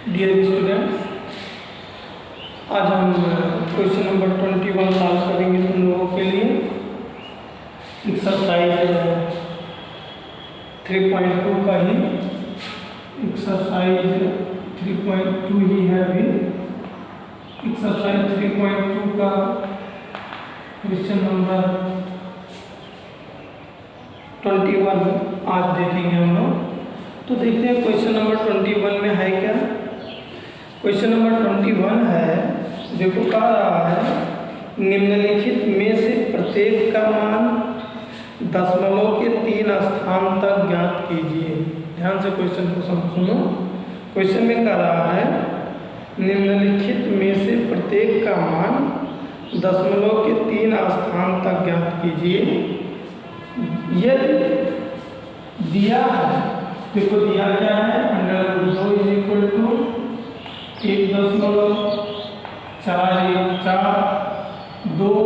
Dear students, आज हम question number 21 solve करेंगे तुम लोगों के लिए। एक्सरसाइज 3.2 का ही एक्सरसाइज 3.2 ही है अभी। एक्सरसाइज 3.2 का क्वेश्चन नंबर 21 आज देखेंगे हम लोग। तो देखते हैं क्वेश्चन नंबर 21 में है क्या। क्वेश्चन नंबर 21 है, देखो कह रहा है निम्नलिखित में से प्रत्येक का मान दशमलव के 3 स्थान तक ज्ञात कीजिए। ध्यान से क्वेश्चन को सुनो। क्वेश्चन में कह रहा है निम्नलिखित में से प्रत्येक का मान दशमलव के 3 स्थान तक ज्ञात कीजिए। यदि दिया है, देखो दिया क्या है, √2 = 1.414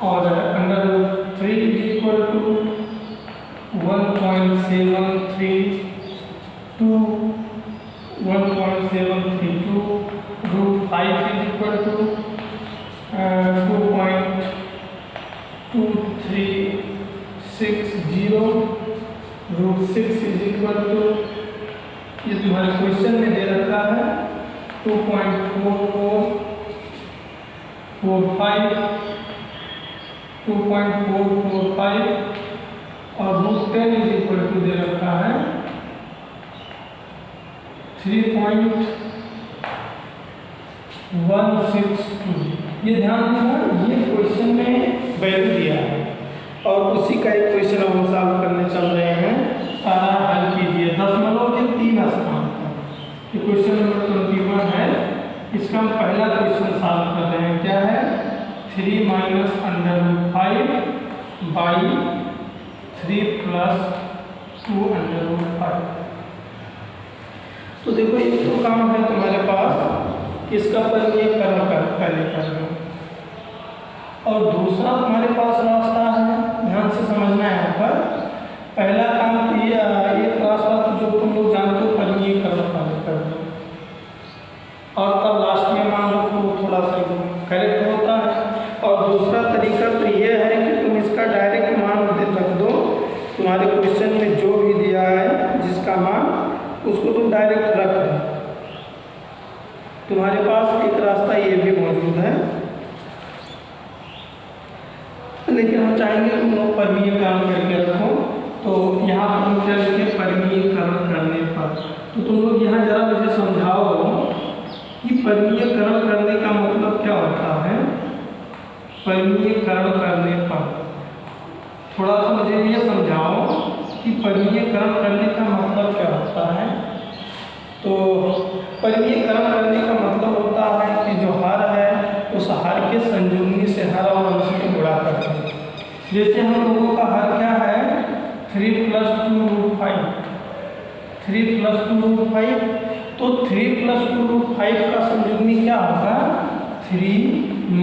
और √3 = 1.732 √5 = 2.2360 √6 ये तुम्हारे क्वेश्चन में दे रखा है 2.445 और √10 दे रखा है 3.162। ये ध्यान देना, ये क्वेश्चन में वैल्यू दिया है और उसी का एक क्वेश्चन हम सॉल्व करने चल रहे हैं। सारा हल कीजिए दशमलव के 3 स्थान पर। ये क्वेश्चन नंबर 21 है, इसका हम पहला क्वेश्चन सॉल्व कर रहे हैं। क्या है, 3 - √5 by 3 + 2√5। तो देखो ये तो काम है तुम्हारे पास, इसका परिमेयकरण पहले कर लो और दूसरा तुम्हारे पास रास्ता है। ध्यान से समझना है यहाँ पर। पहला काम तो ये रास्ता जो तुम लोग जानते हो, परिमेयकरण पहले कर दो और तब लास्ट में मान लो तो थोड़ा सा करेक्ट होता है। और दूसरा तरीका तो ये है कि तुम इसका डायरेक्ट मान रख दो। तुम्हारे क्वेश्चन में जो भी दिया है जिसका मान, उसको तुम डायरेक्ट रख दो। तुम्हारे पास एक रास्ता ये भी मौजूद है, लेकिन हम चाहेंगे तुम लोग परिमेयकरण करके रखो। तो यहाँ पर हम क्या लिखे, परिमेयकरण करने पर। तो तुम लोग यहाँ जरा मुझे समझाओ कि परिमेयकरण करने का मतलब क्या होता है। परिमेयकरण करने पर थोड़ा सा मुझे ये समझाओ कि परिमेयकरण करने का मतलब क्या होता है। तो परिमेयकरण करने का मतलब होता है कि जो हर है उस हर के संयुग्मी से हर और अंश में गुणा करते हैं। जैसे हम लोगों का हर क्या है, 3 + 2√5। 3 + 2√5, तो 3 + 2√5 का संयुग्मी क्या होगा, 3 -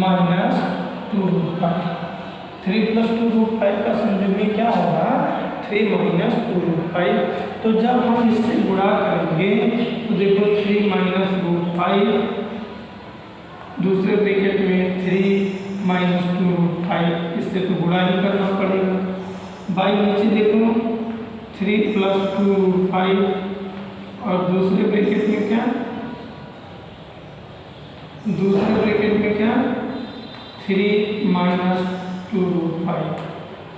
2√5। 3 + 2√5 का संयुग्मी क्या होगा, 3 - 2√5। तो जब हम इससे गुणा करेंगे तो देखो 3 - √5, दूसरे ब्रैकेट में 3 - 2√5, इससे तो गुणा ही करना पड़ेगा। बाई नीचे देखो 3 + 2√5 और दूसरे ब्रैकेट में क्या, 3 - 2√5।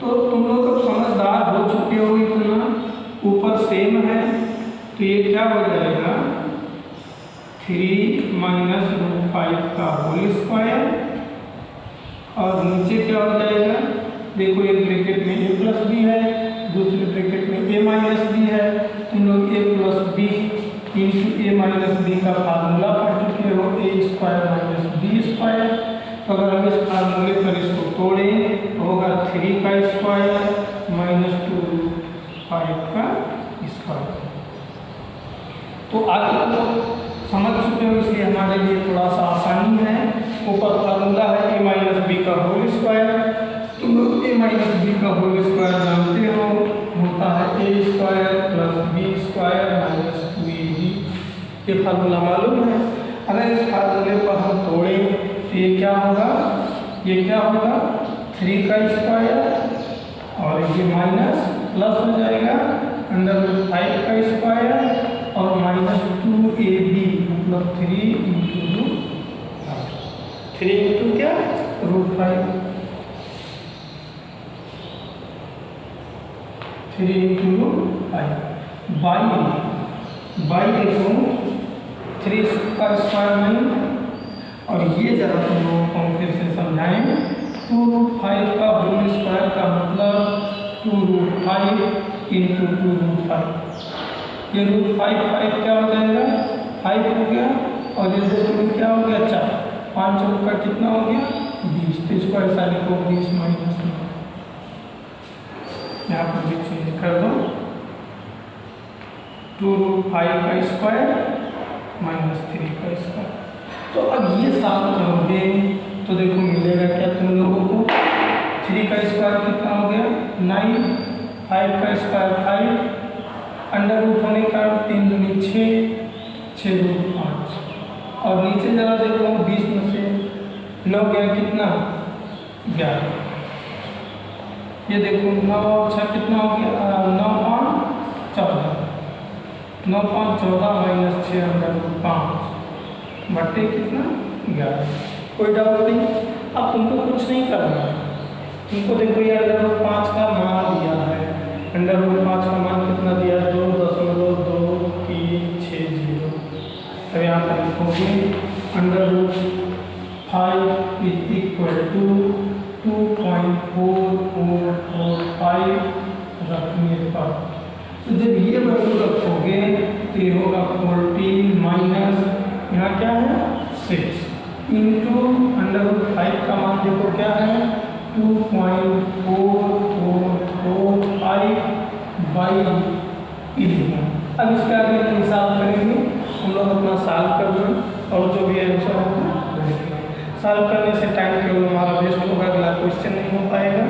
तो तुम लोग अब समझदार हो चुके हो, इतना ऊपर सेम है तो ये क्या हो जाएगा, 3 - √5 का होल स्क्वायर और नीचे क्या हो जाएगा, देखो एक ब्रैकेट में a + b है, दूसरे ब्रैकेट में a - b है। तुम लोग a + b × a - b का फार्मूला पढ़ चुके हो, a² - b²। तो अगर हम इस फार्मूले पर इसको तोड़ें तो होगा 3 का स्क्वायर - 2√5 का स्क्वायर। तो आगे तो समझ चुके हो, इसलिए हमारे लिए थोड़ा सा आसानी है। ऊपर फार्मूला है a - b का होल स्क्वायर। तुम लोग a - b का होल स्क्वायर जानते हो, होता है a² + b² - 2ab। ये फार्मूला मालूम है। अगर इस फार्मूले पर हम तोड़ें तो ये क्या होगा, ये क्या होगा 3 का स्क्वायर और ये माइनस प्लस हो जाएगा √5 का स्क्वायर और -2ab मतलब 3 इंटू क्या √5 3 इंटू √5 बाई देखो 3 का स्क्वायर नहीं, और ये जरा तुम लोगों को हम फिर से समझाएं। 2√5 का होल स्क्वायर का मतलब 2√5 इंटू 2√5, ये √5 क्या हो जाएगा 5 हो गया और ये 2 क्या हो गया 4, 5 चौक का कितना हो गया 20, तो इसको ऐसा लिखो 20 माइनस में, यहाँ पर भी चेंज कर दो 2√5 का स्क्वायर -3 का स्क्वायर। तो अब ये सॉल्व करोगे तो देखो मिलेगा क्या तुम लोगों को, 3 का स्क्वायर कितना हो गया 9, 5 का स्क्वायर 5, अंडर रूट होने का 3 दूनी 6, 6 रूट 5, और नीचे जरा देखो 20 में से 9 गया कितना 11, ये देखो 9 6 कितना हो गया 9 5 14, 9 5 14 माइनस 6 अंडर रूट 5 बट्टे कितना 11। कोई डाउट नहीं। अब तुमको कुछ नहीं करना है, तुमको देखो ये अंडर रूट 5 का मान दिया है, अंडर रूट 5 का मान कितना दिया है 2.2360। अब यहाँ पर लिखोगे under root 5 is equal to 2.4445 रखने पर, तो जब ये वैल्यू रखोगे तो ये होगा 40 माइनस यहाँ क्या है 6 इंटू अंडर रूट 5 का मान देखो क्या है 2.4445 बाई 11। अब इसके आगे हम सॉल्व करेंगे, हम लोग अपना सॉल्व कर दें और जो भी आंसर होगा सॉल्व करने से टाइम केवल हमारा वेस्ट होगा, अगला क्वेश्चन नहीं हो पाएगा।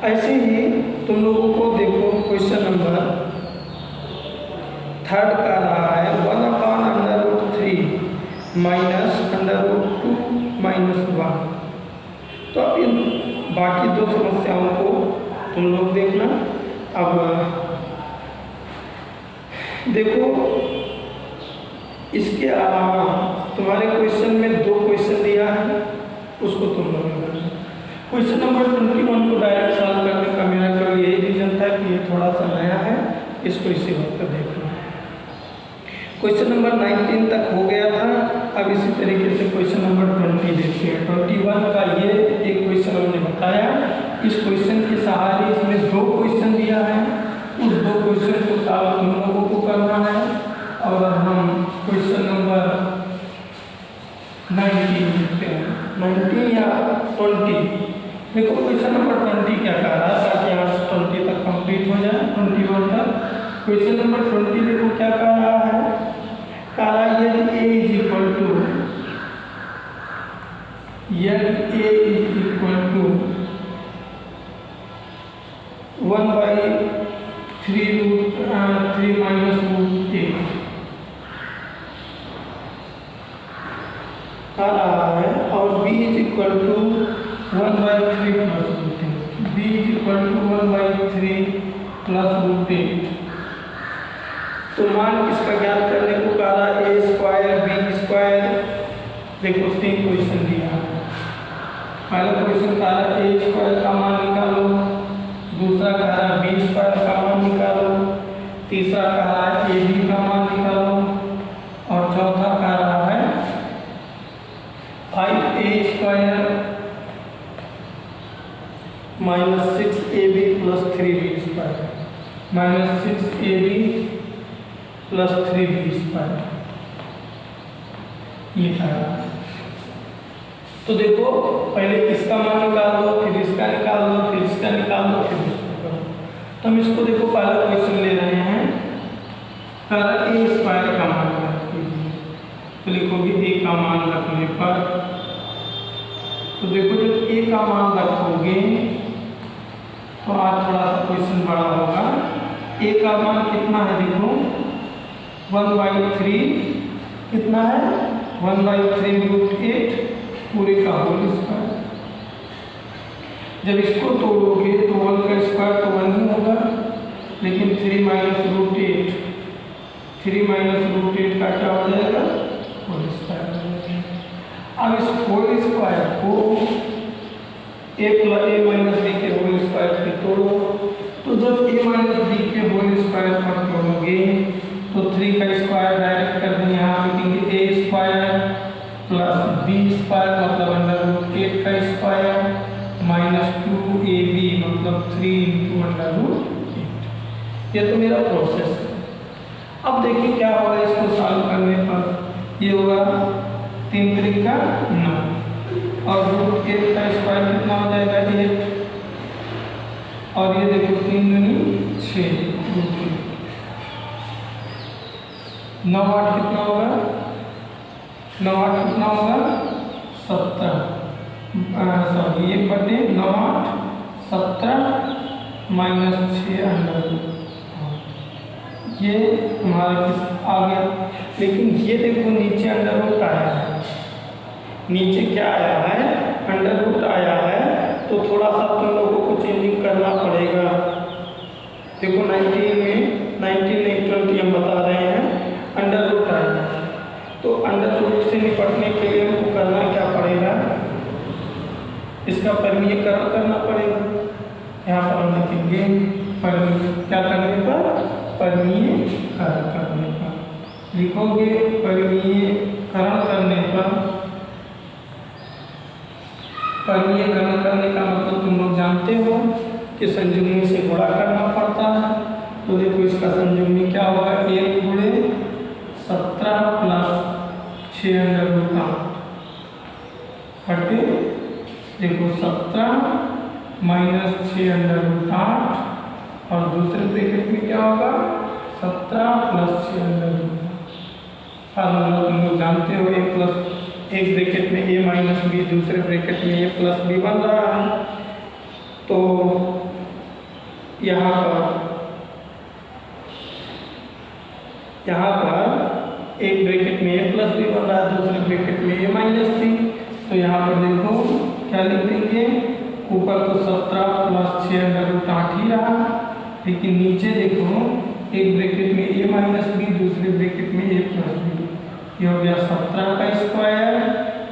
ऐसे ही तुम लोगों को देखो क्वेश्चन नंबर 3 का रहा है 1/√3 माइनस √2 माइनस 1। तो इन बाकी दो समस्याओं को तुम लोग देखना। अब देखो इसके अलावा तुम्हारे क्वेश्चन में 2 क्वेश्चन दिया है, उसको तुम लोग करना। क्वेश्चन नंबर 21 को डायरेक्ट सॉल्व करने का मेरा केवल यही रीजन था कि ये थोड़ा सा नया है, इसको इसी वक्त देखना। क्वेश्चन नंबर 19 तक हो गया था। अब इसी तरीके से क्वेश्चन नंबर 20 देखिए। 21 का ये एक क्वेश्चन हमने बताया, इस क्वेश्चन के सहारे इसमें 2 क्वेश्चन दिया है, उस 2 क्वेश्चन को सॉल्व तुम लोगों को करना है। और हम क्वेश्चन नंबर 19 देखते हैं, 19 या 20। देखो क्वेश्चन नंबर 20 क्या कह रहा है, ताकि यहाँ से 20 तक कंप्लीट हो जाए 21 तक। क्वेश्चन नंबर 20 देखो क्या कह रहा है, कह रहा है यदि a is equal to 1/3 minus √8 कह रहा है, और b is equal to 1/3 plus √8, b is equal to 1/3 plus √8। तो मान किसका ज्ञात करने को कह रहा है a स्क्वायर b स्क्वायर। देखो 3 क्वेश्चन दिया है। पहला क्वेश्चन कह रहा है a स्क्वायर का मान निकालो, दूसरा कह रहा है b स्क्वायर का मान निकालो, तीसरा कह रहा है ab का मान निकालो, और चौथा कह रहा है 5a square minus 6ab plus 3b square, -6ab plus 3b square, ये था। तो देखो पहले इसका मान निकाल लो, फिर इसका निकाल लो, फिर इसका निकाल लो, फिर इसको करो। तो हम इसको देखो पहला क्वेश्चन ले रहे हैं, a स्क्वायर का मान रख लीजिए। तो लिखोगे a का मान रखने पर, तो देखो जब a का मान रखोगे तो आज थोड़ा सा क्वेश्चन बड़ा होगा। a का मान कितना है देखो 1/3 कितना है 1/3√8 पूरे का होल स्क्वायर। जब इसको तोड़ोगे तो 1 का स्क्वायर तो 1 ही होगा, लेकिन 3 - √8 का क्या हो जाएगा होल स्क्वायर। अब इस होल स्क्वायर को a + a - b के होल स्क्वायर पे तोड़ो, तो जब a - b के होल स्क्वायर पर तोड़ोगे तो 3 का स्क्वायर डायरेक्ट कर दें, यहाँ लिखेंगे a² + b² मतलब √8 का स्क्वायर -2ab मतलब 3 × √8। ये तो मेरा प्रोसेस है। अब देखिए क्या होगा इसको सॉल्व करने पर। ये होगा 3 × 3 = 9 और √8 का स्क्वायर कितना हो जाएगा 8, और ये देखो 3 दूनी 6 √8। 9 8 कितना होगा 9 8 कितना होगा 17, सॉरी 1/9 8 17 -6 ये तुम्हारा किस आ गया। लेकिन ये देखो नीचे √ आया है, नीचे क्या आया है √ आया है, तो थोड़ा सा तुम लोगों को चेंजिंग करना पड़ेगा। देखो 19 नहीं 20 हम बता रहे हैं √ आया है, तो √ से निपटने के लिए हमको करना क्या पड़ेगा, इसका परिमीयकरण करना पड़ेगा। यहाँ पर हम लिखेंगे क्या करने पर परिमीयकरण करने पर लिखोगे, परिमीयकरण करने पर। परिमीयकरण करने का मतलब तुम लोग जानते हो कि संयुग्मी से गुणा करना पड़ता है। तो देखो इसका संयुग्मी क्या होगा 1 × 17 + 6√8 हटे देखो 17 - 6√8 और दूसरे ब्रैकेट में क्या होगा 17 + 6√8। फार्मूला तुम लोग जानते हो, एक ब्रैकेट में a - b, दूसरे ब्रैकेट में a + b बन रहा है। तो यहाँ पर एक ब्रैकेट में a + b बन रहा है, दूसरे ब्रैकेट में a - b। तो यहाँ पर देखो क्या लिख देंगे, ऊपर तो 17 + 6√8 ही रहा, लेकिन नीचे देखो एक ब्रैकेट में a - b, दूसरे ब्रैकेट में a + b। ये हो गया 17 का स्क्वायर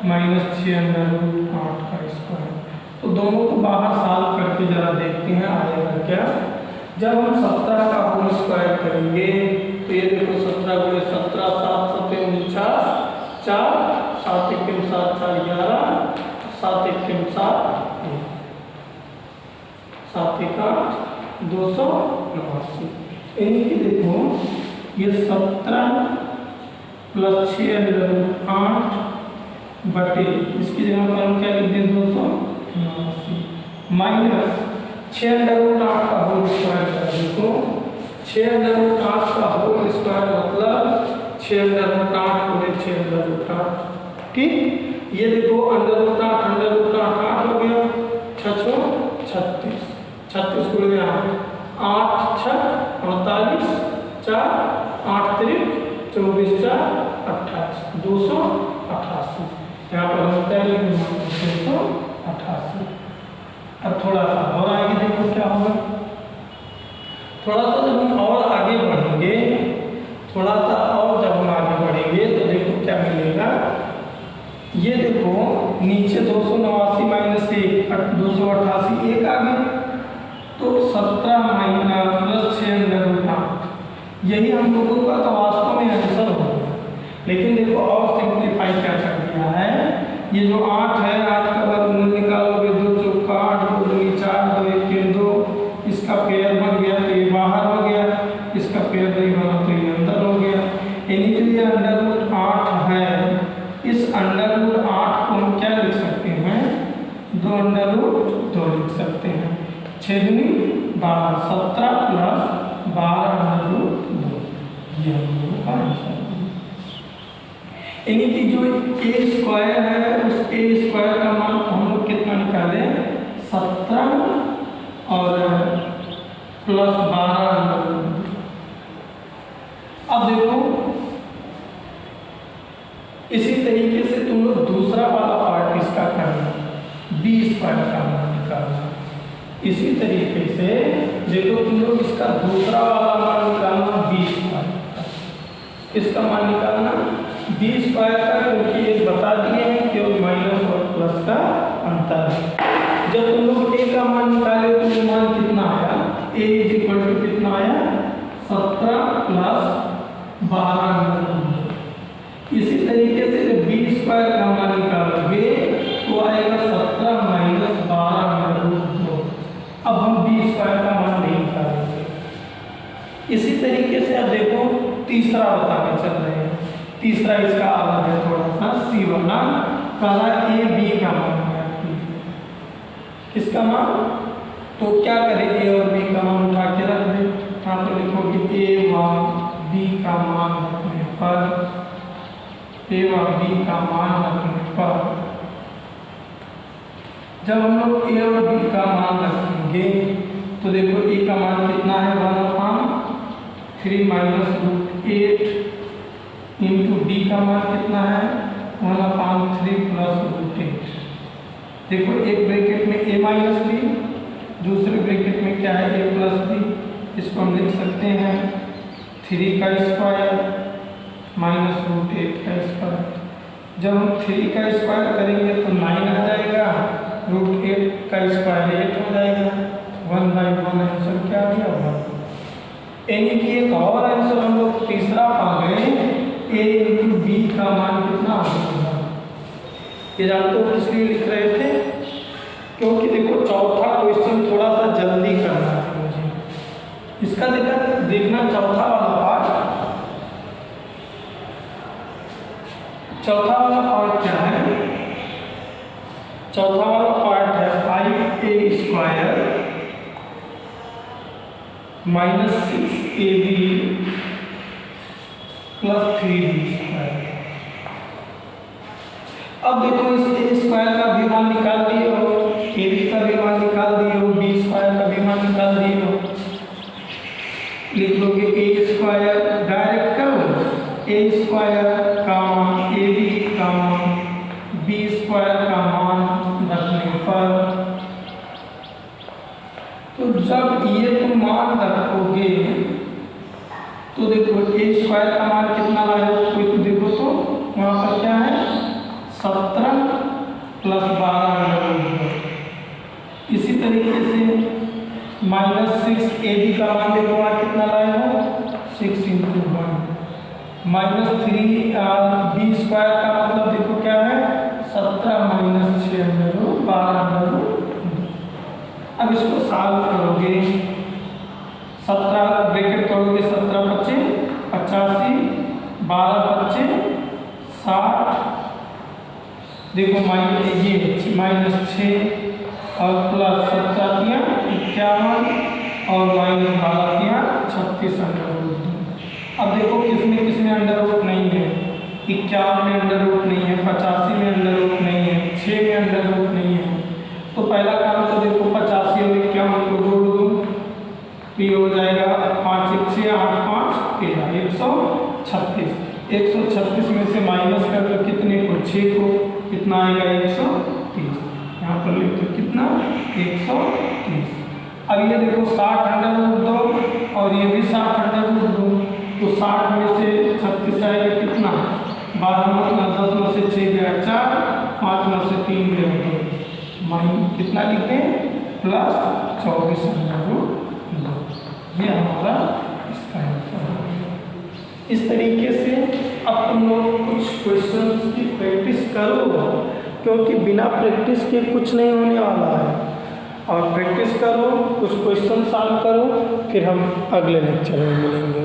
-6√8 का स्क्वायर। तो दोनों को बाहर सॉल्व करके जरा देखते हैं आएगा क्या। जब हम 17 का होल स्क्वायर करेंगे तो ये देखो 17 × 17 7 × 7 = 49, 4 7 × 1 = 7 4 11 7 × 1 = 7 7 × 1 = 289। यानी कि देखो ये 17 + 6√8 बटे इसकी जगह पर हम क्या लिख दें 289 माइनस 6√8 का होल स्क्वायर कर देखो 6√8 का होल स्क्वायर मतलब 6√8 × 6√8। ठीक, ये देखो √8 √8 8 हो गया, 6 36 36 को 8 6 48 4 8 3 24 4 28 288। यहाँ पर हम क्या लिखेंगे 288। अब थोड़ा सा और आगे देखो क्या होगा। थोड़ा सा जब हम और आगे बढ़ेंगे तो देखो क्या मिलेगा। ये देखो नीचे 289 - 1 288 1 आ गया, तो 17 - + 6√8 यही हम लोगों का तो वास्तव में आंसर होगा। लेकिन देखो और सिंप्लीफाई क्या कर दिया है, ये जो 8 है 8 का वर्गमूल निकालोगे 2 × 4 2 × 2 4 2 × 1 = 2, इसका पेयर बन गया तो ये बाहर हो गया, इसका पेयर नहीं बना तो ये अंदर हो गया। यानी कि ये √8 है, इस √8 को हम क्या लिख सकते हैं 2√2 लिख सकते हैं। 6 दूनी 12 17 + 12√2 ये हम लोगों का आंसर। यानी कि जो a² है उस a² का मान हम लोग कितना निकाले 17 और +12। अब देखो इसी तरीके से देखो तुम लोग इसका दूसरा वाला मान निकालना b²। इसका मान निकालना b² का, क्योंकि ये बता दिए हैं केवल माइनस और प्लस का अंतर है। जब तुम लोग a का मान निकाले तो ये मान कितना आया, a = कितना आया 17 + 12। इसी तरीके से जब b² का मान निकालोगे तो आएगा 17 - 12/2। अब हम b² का मान नहीं निकालेंगे। इसी तरीके से अब देखो तीसरा बताने चल रहे हैं। तीसरा इसका अलग है थोड़ा सा, c वाला। पहला a b का मान ज्ञात कीजिए। किसका मान? तो क्या करें, a और b का मान उठा के रख दें। यहाँ पर लिखोगे a व b का मान रखने पर, a व b का मान रखने पर जब हम लोग a और b का मान रखेंगे तो देखो a का मान कितना है 1/3 - √8 इंटू b का मान कितना है 1/3 + √8। देखो एक ब्रैकेट में a - b, दूसरे ब्रैकेट में क्या है a + b। इसको हम लिख सकते हैं 3 का स्क्वायर - √8 का स्क्वायर। जब हम 3 का स्क्वायर करेंगे तो 9 आ जाएगा, √8 का स्क्वायर 8 हो जाएगा। 1/1 आंसर क्या आ गया 1। यानी कि एक और आंसर हम लोग तीसरा पा गए, a × b का मान कितना होगा। ये जानते हो इसलिए लिख रहे थे क्योंकि देखो चौथा क्वेश्चन थोड़ा सा जल्दी करना है मुझे। इसका देखना चौथा वाला पार्ट। चौथा वाला पार्ट क्या है? चौथा वाला पार्ट है 5a² - 6ab + 3b²। अब देखो इस a² का भी मान निकाल दिए हो, ab का भी मान निकाल दिए हो, b² का भी मान निकाल दिए हो। लिख लोगे a² डायरेक्ट करो, a² का मान ab का मान b² का मान रखने पर, तो जब ये तुम मान रखोगे तो देखो a² का मान कितना लाए, तो देखो तो वहाँ पर क्या है 17 + 12/2। इसी तरीके से -6ab का मान देखो वहाँ कितना लाए हो 6 × 1 -3 b² का मतलब देखो क्या है 17 - 6/12। अब इसको सॉल्व करोगे, 17 ब्रैकेट तोड़ोगे, 17 × 5 = 85, 12 × 5 = 60। देखो ये -6 और प्लस 17 × 51 और -12 × 36/2। अब देखो किसमें अंडर रूट नहीं है, 51 में अंडर रूट नहीं है, 85 में अंडर रूट नहीं है, 6 में अंडर रूट नहीं है। तो पहला काम तो देखो 85 और 51 को जोड़ दो तो ये हो जाएगा 5 × 6 = 8 × 5 = 13, 136। 136 में से माइनस कर दो कितने को 6 को, कितना आएगा 130। यहाँ पर लिख दो कितना 130। अब ये देखो 60 अंडर रूट दो और ये भी 60 अंडर रूट दो, तो 60 में से 36 आएगा कितना 12 10 में से 6 गया 4, 5 में से 3 गया 2, कितना लिखते हैं +24 अंडर रूट 2। ये हमारा इसका आंसर हो गया। इस तरीके से अब तुम लोग कुछ क्वेश्चंस की प्रैक्टिस करो, क्योंकि बिना प्रैक्टिस के कुछ नहीं होने वाला है। और प्रैक्टिस करो, कुछ क्वेश्चन सॉल्व करो, फिर हम अगले लेक्चर में मिलेंगे।